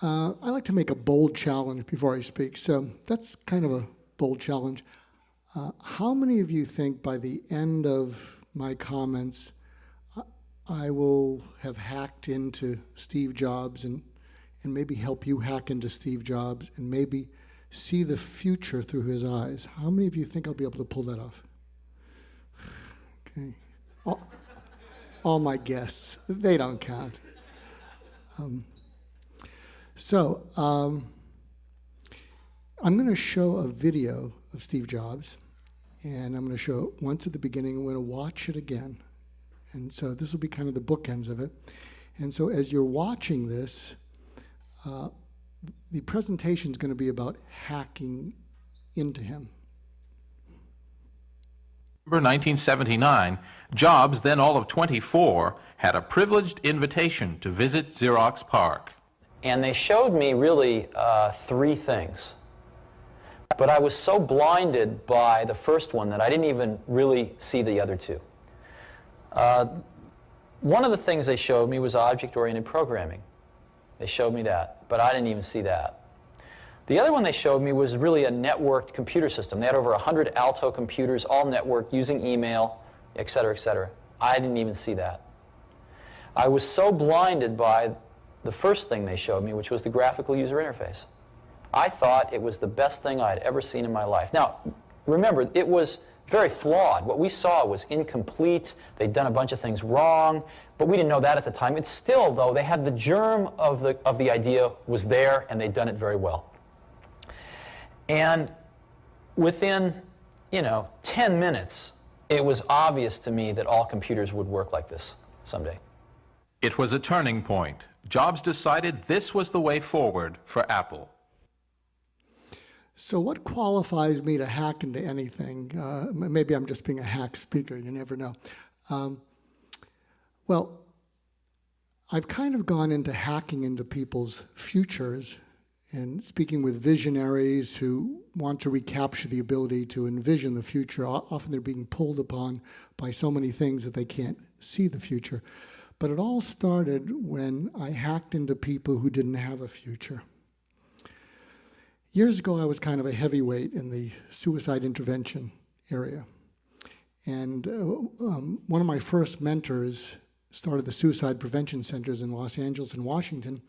I like to make a bold challenge before I speak, so that's kind of a bold challenge. How many of you think by the end of my comments, I will have hacked into Steve Jobs and maybe help you hack into Steve Jobs and maybe see the future through his eyes? How many of you think I'll be able to pull that off? Okay. All my guests, they don't count. I'm going to show a video of Steve Jobs, and I'm going to show it once at the beginning. I'm going to watch it again. And so this will be kind of the bookends of it. And so as you're watching this, the presentation is going to be about hacking into him. November 1979, Jobs, then all of 24, had a privileged invitation to visit Xerox PARC. And they showed me really three things. But I was so blinded by the first one that I didn't even really see the other two. One of the things they showed me was object-oriented programming. They showed me that, but I didn't even see that. The other one they showed me was really a networked computer system. They had over 100 Alto computers, all networked, using email, et cetera, et cetera. I didn't even see that. I was so blinded by the first thing they showed me, which was the graphical user interface. I thought it was the best thing I'd ever seen in my life. Now, remember, it was very flawed. What we saw was incomplete. They'd done a bunch of things wrong, but we didn't know that at the time. It's still, though, they had the germ of the idea was there, and they'd done it very well. And within, 10 minutes, it was obvious to me that all computers would work like this someday. It was a turning point. Jobs decided this was the way forward for Apple. So what qualifies me to hack into anything? Maybe I'm just being a hack speaker, you never know. Well, I've kind of gone into hacking into people's futures and speaking with visionaries who want to recapture the ability to envision the future. Often they're being pulled upon by so many things that they can't see the future. But it all started when I hacked into people who didn't have a future. Years ago, I was kind of a heavyweight in the suicide intervention area. And one of my first mentors started the suicide prevention centers in Los Angeles and Washington.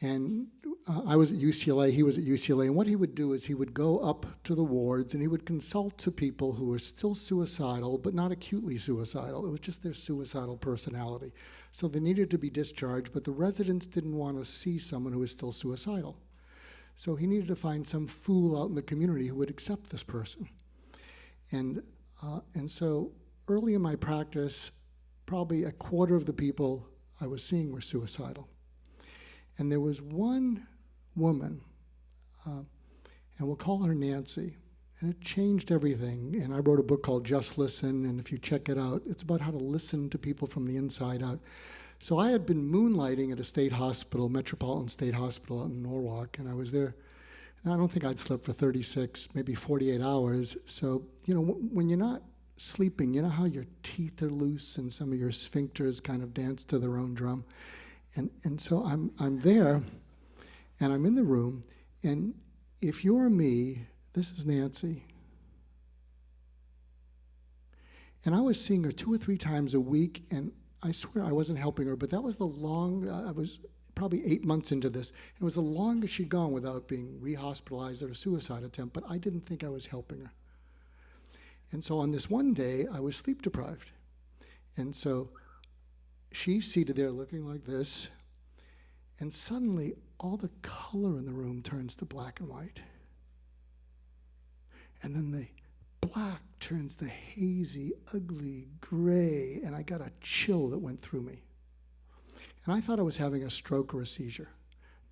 And I was at UCLA, he was at UCLA. And what he would do is he would go up to the wards and he would consult to people who were still suicidal, but not acutely suicidal. It was just their suicidal personality. So they needed to be discharged, but the residents didn't want to see someone who was still suicidal. So he needed to find some fool out in the community who would accept this person. And so early in my practice, probably a quarter of the people I was seeing were suicidal. And there was one woman, and we'll call her Nancy, and it changed everything. And I wrote a book called Just Listen, and if you check it out, it's about how to listen to people from the inside out. So I had been moonlighting at a state hospital, Metropolitan State Hospital out in Norwalk, and I was there. And I don't think I'd slept for 36, maybe 48 hours. So, when you're not sleeping, you know how your teeth are loose and some of your sphincters kind of dance to their own drum? And so I'm there, and I'm in the room, and if you're me, this is Nancy. And I was seeing her 2 or 3 times a week, and I swear I wasn't helping her, but that was I was probably 8 months into this. It was the longest she'd gone without being re-hospitalized or a suicide attempt, but I didn't think I was helping her. And so on this one day, I was sleep deprived. And so she's seated there looking like this, and suddenly all the color in the room turns to black and white. And then the black turns to hazy, ugly gray, and I got a chill that went through me. And I thought I was having a stroke or a seizure.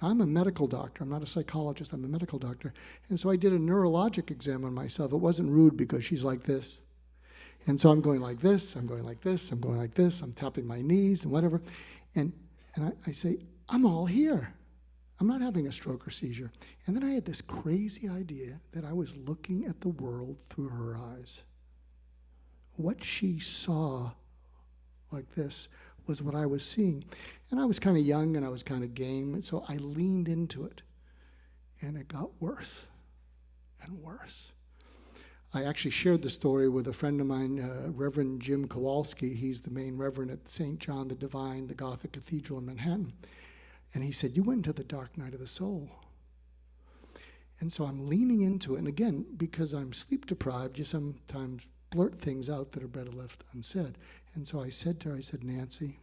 Now, I'm a medical doctor. I'm not a psychologist. I'm a medical doctor. And so I did a neurologic exam on myself. It wasn't rude because she's like this. And so I'm going like this, I'm going like this, I'm going like this, I'm tapping my knees and whatever. And I say, I'm all here. I'm not having a stroke or seizure. And then I had this crazy idea that I was looking at the world through her eyes. What she saw like this was what I was seeing. And I was kind of young and I was kind of game, and so I leaned into it. And it got worse and worse. I actually shared the story with a friend of mine, Reverend Jim Kowalski. He's the main reverend at St. John the Divine, the Gothic Cathedral in Manhattan. And he said, you went into the dark night of the soul. And so I'm leaning into it. And again, because I'm sleep deprived, you sometimes blurt things out that are better left unsaid. And so I said to her, I said, Nancy,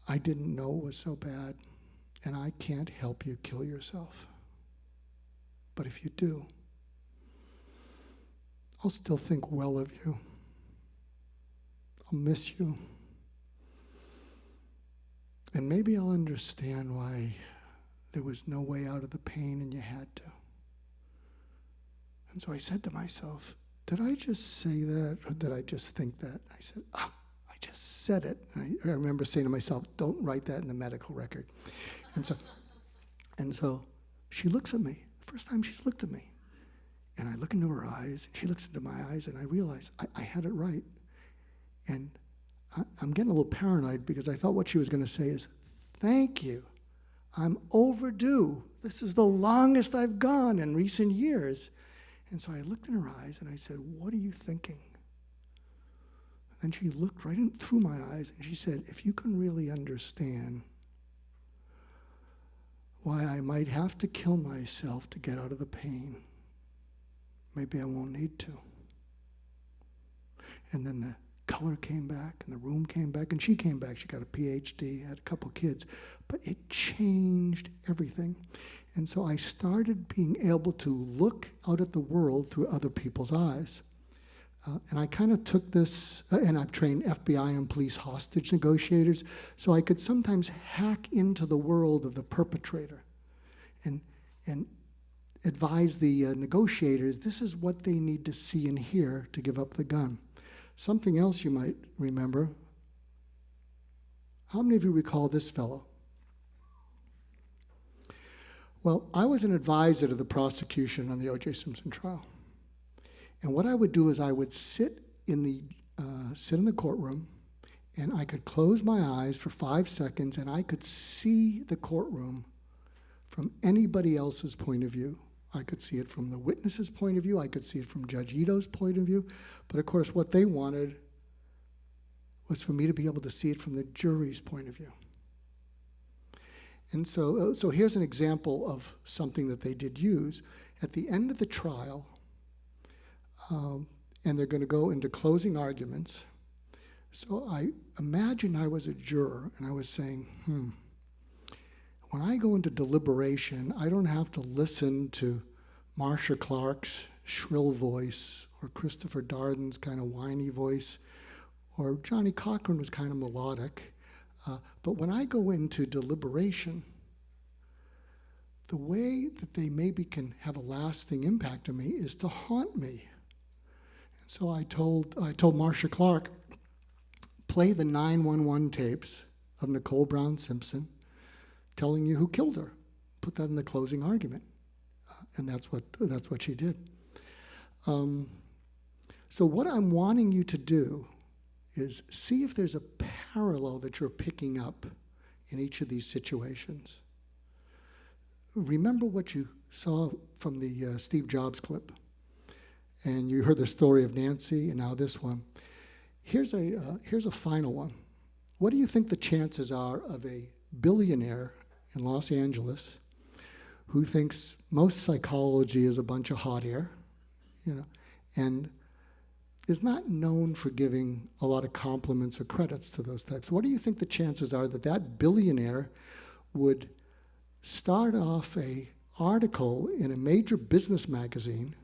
I didn't know it was so bad, and I can't help you kill yourself. But if you do, I'll still think well of you. I'll miss you. And maybe I'll understand why there was no way out of the pain and you had to. And so I said to myself, did I just say that, or did I just think that? I said, I just said it. And I remember saying to myself, don't write that in the medical record. And so she looks at me. First time she's looked at me. And I look into her eyes, and she looks into my eyes, and I realize I had it right. And I'm getting a little paranoid because I thought what she was going to say is, thank you. I'm overdue. This is the longest I've gone in recent years. And so I looked in her eyes, and I said, what are you thinking? And she looked right through my eyes, and she said, if you can really understand why I might have to kill myself to get out of the pain, maybe I won't need to. And then the color came back, and the room came back, and she came back. She got a PhD, had a couple kids, but it changed everything. And so I started being able to look out at the world through other people's eyes. And I kind of took this, and I've trained FBI and police hostage negotiators, so I could sometimes hack into the world of the perpetrator and advise the negotiators, this is what they need to see and hear to give up the gun. Something else you might remember. How many of you recall this fellow? Well, I was an advisor to the prosecution on the O.J. Simpson trial. And what I would do is I would sit in the courtroom, and I could close my eyes for 5 seconds, and I could see the courtroom from anybody else's point of view. I could see it from the witness's point of view. I could see it from Judge Ito's point of view. But of course, what they wanted was for me to be able to see it from the jury's point of view. And so here's an example of something that they did use. At the end of the trial, and they're going to go into closing arguments. So I imagine I was a juror, and I was saying, when I go into deliberation, I don't have to listen to Marcia Clark's shrill voice, or Christopher Darden's kind of whiny voice, or Johnny Cochran was kind of melodic. But when I go into deliberation, the way that they maybe can have a lasting impact on me is to haunt me. And so I told Marcia Clark, play the 911 tapes of Nicole Brown Simpson telling you who killed her. Put that in the closing argument. And that's what she did. So what I'm wanting you to do is see if there's a parallel that you're picking up in each of these situations. Remember what you saw from the Steve Jobs clip. And you heard the story of Nancy, and now this one. Here's a final one. What do you think the chances are of a billionaire in Los Angeles who thinks most psychology is a bunch of hot air, and is not known for giving a lot of compliments or credits to those types? What do you think the chances are that that billionaire would start off an article in a major business magazine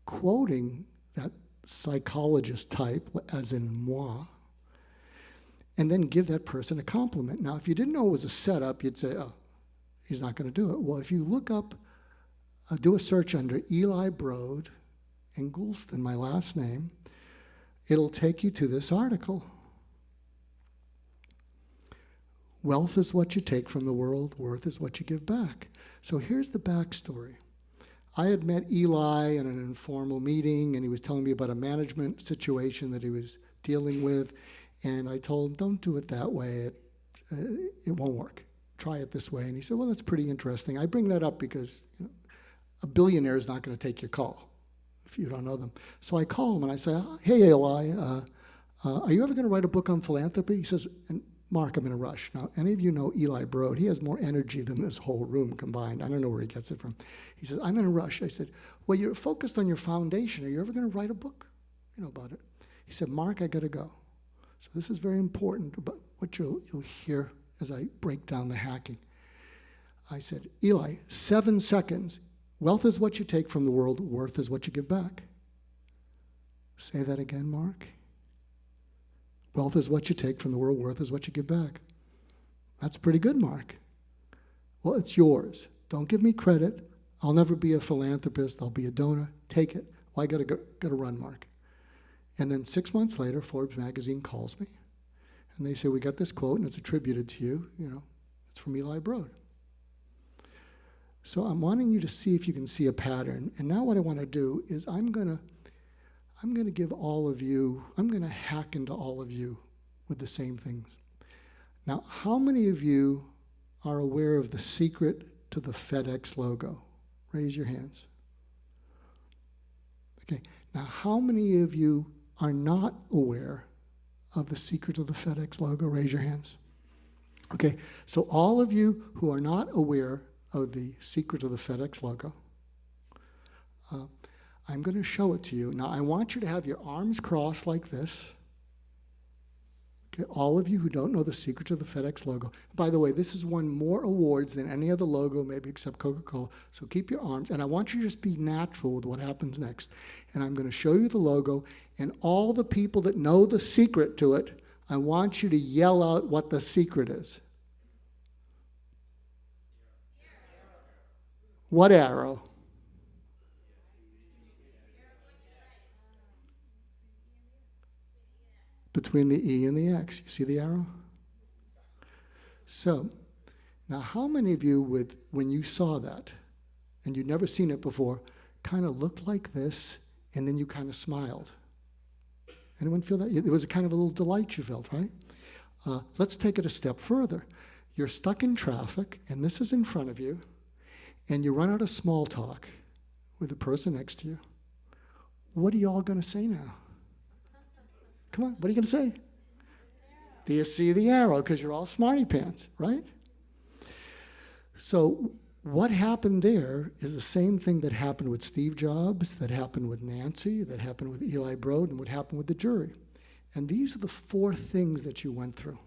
quoting that psychologist type, as in moi, and then give that person a compliment? Now, if you didn't know it was a setup, you'd say, oh, he's not going to do it. Well, if you look up, do a search under Eli Broad and Goulston, my last name, it'll take you to this article. Wealth is what you take from the world, worth is what you give back. So here's the backstory. I had met Eli in an informal meeting, and he was telling me about a management situation that he was dealing with, and I told him, don't do it that way. It won't work. Try it this way. And he said, well, that's pretty interesting. I bring that up because a billionaire is not going to take your call if you don't know them. So I call him and I say, hey, Eli, are you ever going to write a book on philanthropy? He says, and Mark, I'm in a rush. Now, any of you know Eli Broad. He has more energy than this whole room combined. I don't know where he gets it from. He says, I'm in a rush. I said, well, you're focused on your foundation. Are you ever going to write a book about it? He said, Mark, I got to go. So this is very important about what you'll hear as I break down the hacking. I said, Eli, 7 seconds. Wealth is what you take from the world. Worth is what you give back. Say that again, Mark. Wealth is what you take from the world. Worth is what you give back. That's pretty good, Mark. Well, it's yours. Don't give me credit. I'll never be a philanthropist. I'll be a donor. Take it. Well, I got to run, Mark. And then 6 months later, Forbes magazine calls me, and they say, we got this quote, and it's attributed to you. It's from Eli Broad. So I'm wanting you to see if you can see a pattern. And now what I want to do is I'm going to give all of you, I'm going to hack into all of you with the same things. Now, how many of you are aware of the secret to the FedEx logo? Raise your hands. Okay. Now, how many of you are not aware of the secret of the FedEx logo? Raise your hands. Okay, so all of you who are not aware of the secret of the FedEx logo, I'm going to show it to you. Now, I want you to have your arms crossed like this. Okay, all of you who don't know the secret of the FedEx logo. By the way, this has won more awards than any other logo, maybe except Coca-Cola. So keep your arms, and I want you to just be natural with what happens next. And I'm going to show you the logo, and all the people that know the secret to it, I want you to yell out what the secret is. What arrow? Between the E and the X. You see the arrow? So, now how many of you, when you saw that, and you'd never seen it before, kind of looked like this, and then you kind of smiled? Anyone feel that? It was a kind of a little delight you felt, right? Let's take it a step further. You're stuck in traffic, and this is in front of you, and you run out of small talk with the person next to you. What are you all going to say now? Come on, what are you going to say? Do you see the arrow? Because you're all smarty pants, right? So what happened there is the same thing that happened with Steve Jobs, that happened with Nancy, that happened with Eli Broad, and what happened with the jury. And these are the 4 things that you went through.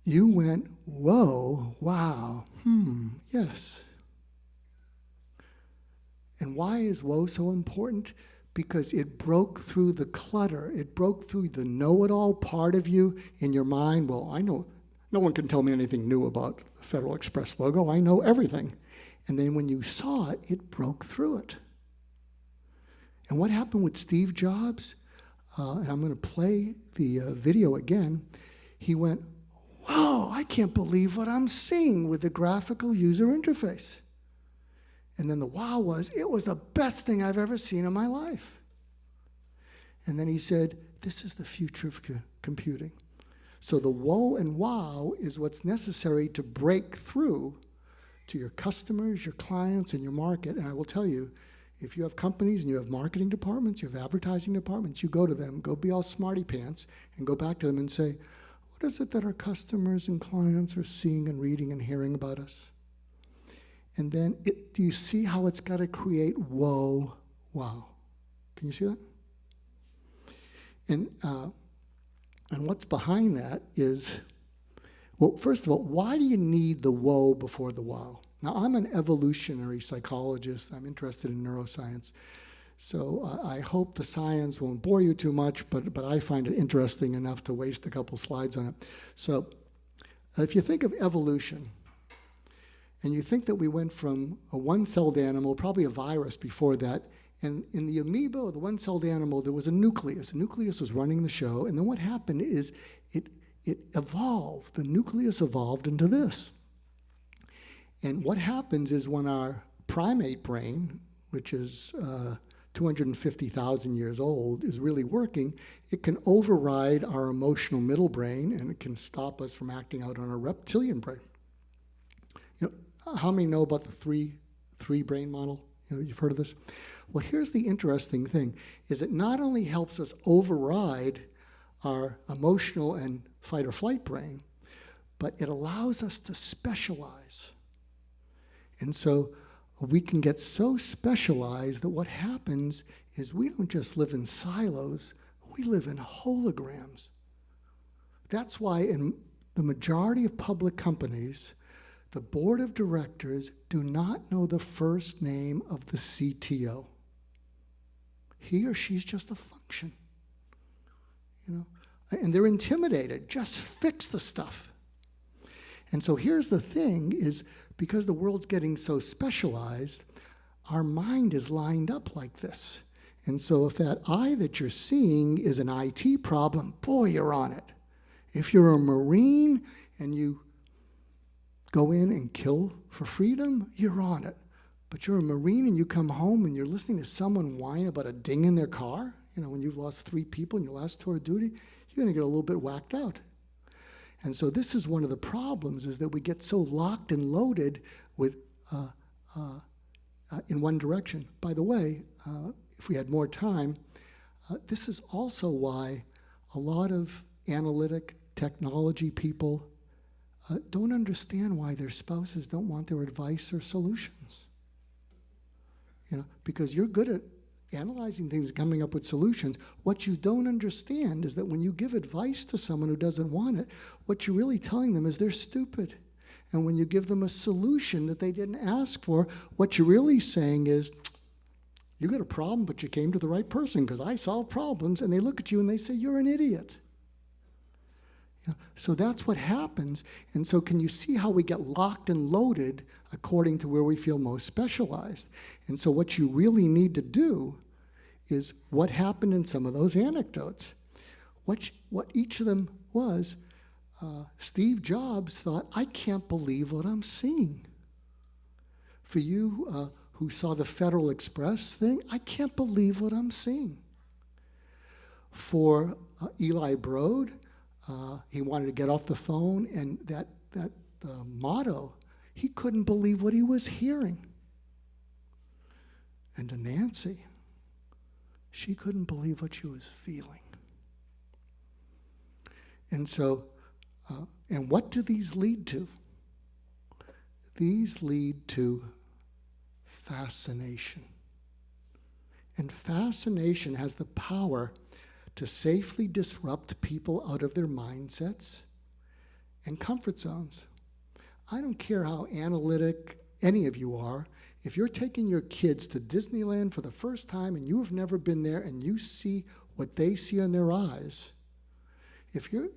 You went, whoa, wow, yes. And why is whoa so important? Because it broke through the clutter. It broke through the know-it-all part of you in your mind. Well, I know, no one can tell me anything new about the Federal Express logo. I know everything. And then when you saw it, it broke through it. And what happened with Steve Jobs, and I'm going to play the video again, he went, whoa, I can't believe what I'm seeing with the graphical user interface. And then the wow was, it was the best thing I've ever seen in my life. And then he said, this is the future of computing. So the whoa and wow is what's necessary to break through to your customers, your clients, and your market. And I will tell you, if you have companies and you have marketing departments, you have advertising departments, you go to them, go be all smarty pants, and go back to them and say, what is it that our customers and clients are seeing and reading and hearing about us? And then, do you see how it's got to create whoa, wow? Can you see that? And what's behind that is, well, first of all, why do you need the whoa before the wow? Now, I'm an evolutionary psychologist. I'm interested in neuroscience. So I hope the science won't bore you too much, but I find it interesting enough to waste a couple slides on it. So if you think of evolution, and you think that we went from a one-celled animal, probably a virus before that, And in the amoeba, or the one-celled animal, there was a nucleus. The nucleus was running the show, and then what happened is it evolved. The nucleus evolved into this. And what happens is when our primate brain, which is 250,000 years old, is really working, it can override our emotional middle brain, and it can stop us from acting out on our reptilian brain. You know, how many know about the three brain model? You know, you've heard of this? Well, here's the interesting thing, is it not only helps us override our emotional and fight or flight brain, but it allows us to specialize. And so we can get so specialized that what happens is we don't just live in silos, we live in holograms. That's why in the majority of public companies, the board of directors do not know the first name of the CTO. He or she's just a function, you know, and they're intimidated. Just fix the stuff. And so here's the thing is, because the world's getting so specialized, our mind is lined up like this. And so if that eye that you're seeing is an IT problem, boy, you're on it. If you're a Marine and you go in and kill for freedom, you're on it. But you're a Marine and you come home and you're listening to someone whine about a ding in their car, you know, when you've lost 3 people in your last tour of duty, you're gonna get a little bit whacked out. And so this is one of the problems, is that we get so locked and loaded with in one direction. By the way, if we had more time, this is also why a lot of analytic technology people don't understand why their spouses don't want their advice or solutions. You know, because you're good at analyzing things, coming up with solutions. What you don't understand is that when you give advice to someone who doesn't want it, what you're really telling them is they're stupid. And when you give them a solution that they didn't ask for, what you're really saying is, you got a problem, but you came to the right person because I solve problems. And they look at you and they say, you're an idiot. You know, so that's what happens. And so can you see how we get locked and loaded according to where we feel most specialized? And so what you really need to do is what happened in some of those anecdotes. What each of them was, Steve Jobs thought, I can't believe what I'm seeing. For you who saw the Federal Express thing, I can't believe what I'm seeing. For Eli Broad, he wanted to get off the phone, and that motto, he couldn't believe what he was hearing. And to Nancy, she couldn't believe what she was feeling. And so, and what do these lead to? These lead to fascination. And fascination has the power to safely disrupt people out of their mindsets and comfort zones. I don't care how analytic any of you are. If you're taking your kids to Disneyland for the first time and you have never been there and you see what they see in their eyes, if you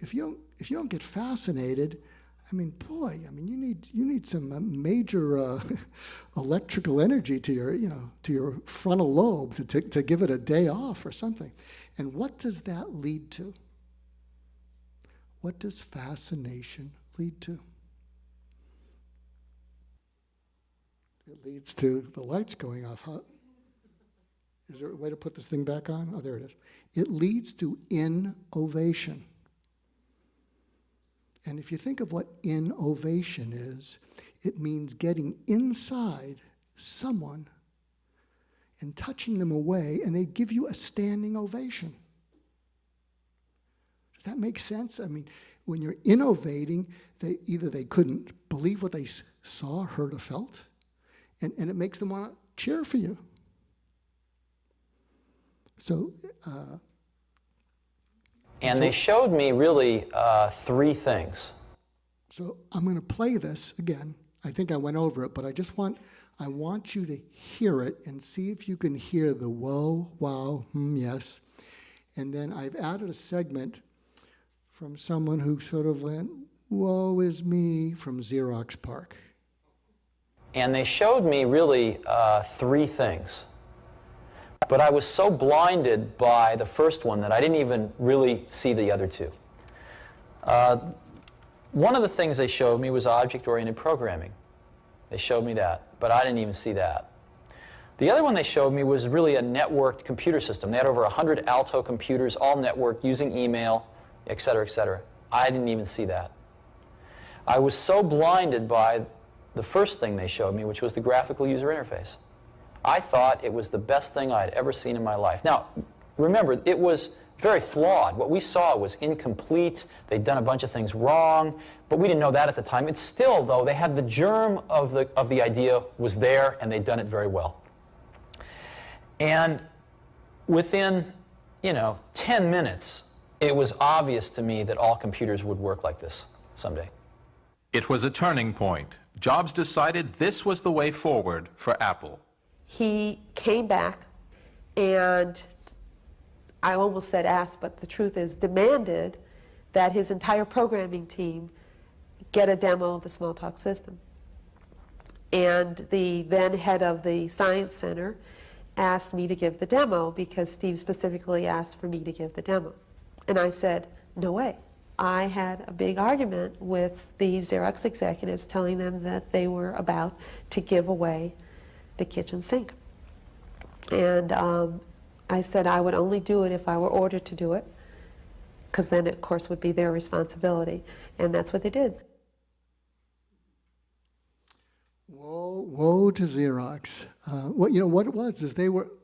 don't get fascinated, I mean, boy, I mean, you need some major electrical energy to your frontal lobe to give it a day off or something. And what does that lead to? What does fascination lead to? It leads to the lights going off. Is there a way to put this thing back on? Oh, there it is. It leads to innovation. And if you think of what innovation is, it means getting inside someone and touching them away, and they give you a standing ovation. Does that make sense? I mean, when you're innovating, they couldn't believe what they saw, heard, or felt, and it makes them want to cheer for you. So, and they showed me really 3 things. So I'm going to play this again. I think I went over it, but I want you to hear it and see if you can hear the whoa, wow, yes. And then I've added a segment from someone who sort of went, woe is me, from Xerox PARC. And they showed me really 3 things. But I was so blinded by the first one that I didn't even really see the other two. One of the things they showed me was object-oriented programming. They showed me that, but I didn't even see that. The other one they showed me was really a networked computer system. They had over 100 Alto computers, all networked, using email, et cetera, et cetera. I didn't even see that. I was so blinded by the first thing they showed me, which was the graphical user interface. I thought it was the best thing I'd ever seen in my life. Now, remember, it was very flawed. What we saw was incomplete. They'd done a bunch of things wrong, but we didn't know that at the time. It's still, though, they had the germ of the idea was there, and they'd done it very well. And within, 10 minutes, it was obvious to me that all computers would work like this someday. It was a turning point. Jobs decided this was the way forward for Apple. He came back and, I almost said asked, but the truth is demanded that his entire programming team get a demo of the Smalltalk system. And the then head of the Science Center asked me to give the demo because Steve specifically asked for me to give the demo. And I said, no way. I had a big argument with the Xerox executives telling them that they were about to give away the kitchen sink. And I said I would only do it if I were ordered to do it, because then, of course, would be their responsibility. And that's what they did. Woe to Xerox. What it was is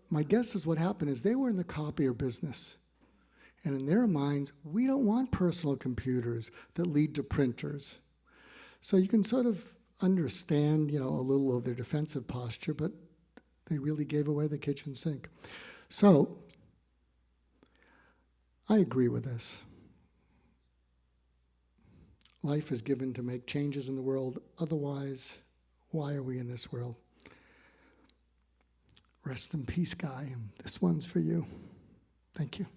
my guess is what happened is they were in the copier business. And in their minds, we don't want personal computers that lead to printers. So you can sort of understand, a little of their defensive posture, but they really gave away the kitchen sink. So I agree with this. Life is given to make changes in the world. Otherwise, why are we in this world? Rest in peace, Guy. This one's for you. Thank you.